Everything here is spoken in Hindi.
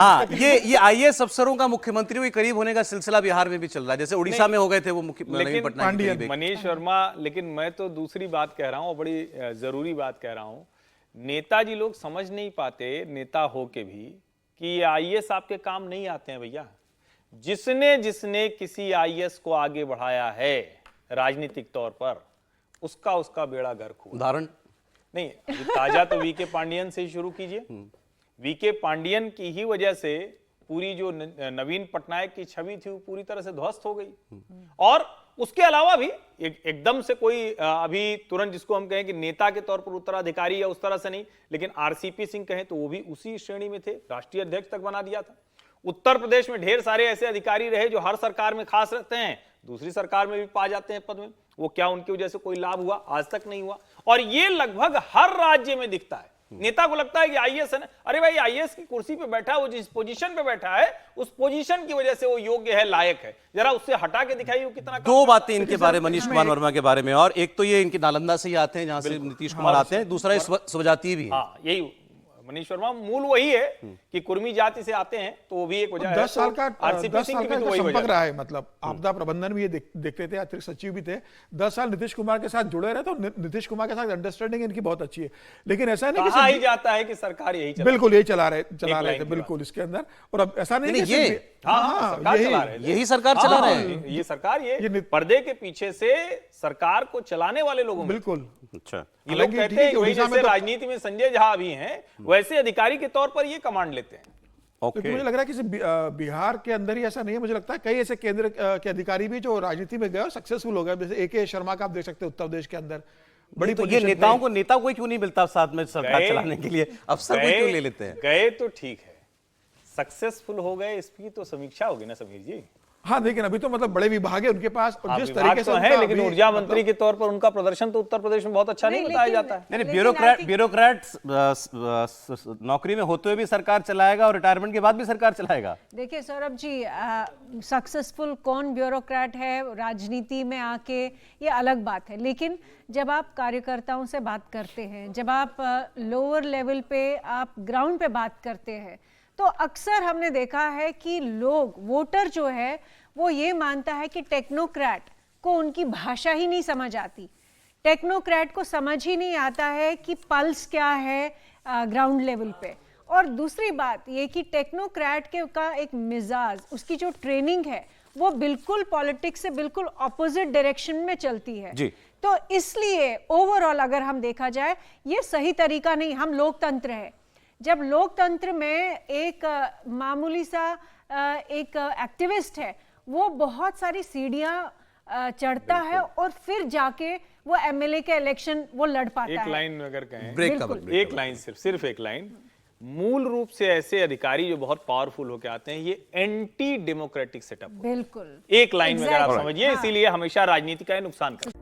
हाँ, ये आईएएस अफसरों का मुख्यमंत्रियों के करीब होने का सिलसिला बिहार में भी चल रहा है। जैसे उड़ीसा में हो गए थे वो नवीन पटनायक के करीब। मनीष वर्मा, लेकिन मैं तो दूसरी बात कह रहा हूं, बड़ी जरूरी बात कह रहा हूं। नेताजी लोग समझ नहीं पाते, नेता हो के भी, कि ये आईएएस आपके काम नहीं आते हैं भैया। जिसने जिसने किसी आईएएस को आगे बढ़ाया है राजनीतिक तौर पर, उसका बेड़ा गर्क हुआ। उदाहरण नहीं, अभी ताजा तो वीके पांडियन से ही शुरू कीजिए। वीके पांडियन की ही वजह से पूरी जो नवीन पटनायक की छवि थी वो पूरी तरह से ध्वस्त हो गई। और उसके अलावा भी एकदम से कोई अभी तुरंत जिसको हम कहें कि नेता के तौर पर उत्तराधिकारी या उस तरह से नहीं, लेकिन आरसीपी सिंह कहें तो वो भी उसी श्रेणी में थे, राष्ट्रीय अध्यक्ष तक बना दिया था। उत्तर प्रदेश में ढेर सारे ऐसे अधिकारी रहे जो हर सरकार में खास रहते हैं, दूसरी सरकार में भी पा जाते हैं पद में। वो क्या उनकी वजह से कोई लाभ हुआ? आज तक नहीं हुआ। और ये लगभग हर राज्य में दिखता है। नेता को लगता है कि आईएएस है ना, अरे भाई आईएएस की कुर्सी पे बैठा है, वो जिस पोजीशन पे बैठा है उस पोजीशन की वजह से वो योग्य है, लायक है। जरा उससे हटा के दिखाइए वो कितना। दो बातें इनके बारे में, मनीष कुमार वर्मा के बारे में, और एक तो ये इनके नालंदा से ही आते हैं जहां से नीतीश कुमार आते हैं, दूसरा स्वजातीय भी है। हाँ, यही मनीष वर्मा मूल वही है कि कुर्मी जाति से आते हैं, तो वो भी एक वजह है। 10 साल का आरसीपी सिंह की भी तो वही संपर्क वजह रहा है। मतलब आपदा प्रबंधन भी ये देखते थे, अतिरिक्त सचिव भी थे, 10 साल नीतीश कुमार के साथ जुड़े रहे, तो नीतीश कुमार के साथ अंडरस्टैंडिंग इनकी बहुत अच्छी है। लेकिन ऐसा नहीं कहा ही जाता है कि सरकार यही चला, बिल्कुल यही चला रहे थे बिल्कुल इसके अंदर। और अब ऐसा नहीं कि यही सरकार चला रहे हैं। ये सरकार ये पर्दे के पीछे से सरकार को चलाने वाले लोगों में बिल्कुल। अच्छा, ये लोग कहते हैं कि वही जैसे राजनीति में संजय झा भी हैं, वैसे अधिकारी के तौर पर ये कमांड लेते हैं। क्योंकि मुझे लग रहा है कि बिहार के अंदर ही ऐसा नहीं है, मुझे लगता है कई ऐसे केंद्र के अधिकारी भी जो राजनीति में गए और सक्सेसफुल हो गए, जैसे एके शर्मा का आप देख सकते हैं उत्तर प्रदेश के अंदर बड़ी तो ये नेता को क्यों नहीं मिलता साथ में सरकार चलाने के लिए? अफसर को क्यों ले लेते हैं? गए तो ठीक है, सक्सेसफुल हो गए इसकी तो समीक्षा होगी ना समीर जी। हाँ, लेकिन अभी तो मतलब बड़े विभाग है उनके पास, और जिस तरीके से है, लेकिन ऊर्जा मंत्री के तौर पर उनका प्रदर्शन तो उत्तर प्रदेश में बहुत अच्छा नहीं बताया जाता है। नहीं, ब्यूरोक्रेट नौकरी में होते हुए भी सरकार चलाएगा और रिटायरमेंट के बाद भी सरकार चलाएगा। देखिए सौरभ जी, सक्सेसफुल कौन ब्यूरोक्रेट है राजनीति में आके, ये अलग बात है। लेकिन जब आप कार्यकर्ताओं से बात करते हैं, जब आप लोअर लेवल पे, आप ग्राउंड पे बात करते हैं, तो अक्सर हमने देखा है कि लोग, वोटर जो है वो ये मानता है कि टेक्नोक्रेट को उनकी भाषा ही नहीं समझ आती, टेक्नोक्रेट को समझ ही नहीं आता है कि पल्स क्या है ग्राउंड लेवल पे। और दूसरी बात ये कि टेक्नोक्रेट के का एक मिजाज, उसकी जो ट्रेनिंग है वो बिल्कुल पॉलिटिक्स से बिल्कुल ऑपोजिट डायरेक्शन में चलती है जी। तो इसलिए ओवरऑल अगर हम देखा जाए ये सही तरीका नहीं। हम लोकतंत्र है, जब लोकतंत्र में एक मामूली सा एक एक्टिविस्ट है, वो बहुत सारी सीढ़ियां चढ़ता है और फिर जाके वो एमएलए के इलेक्शन वो लड़ पाता है। एक लाइन में अगर कहें, एक लाइन, सिर्फ एक लाइन, मूल रूप से ऐसे अधिकारी जो बहुत पावरफुल होकर आते हैं, ये एंटी डेमोक्रेटिक सेटअप। बिल्कुल, एक लाइन में अगर आप समझिए, इसीलिए हमेशा राजनीति का नुकसान करते हैं।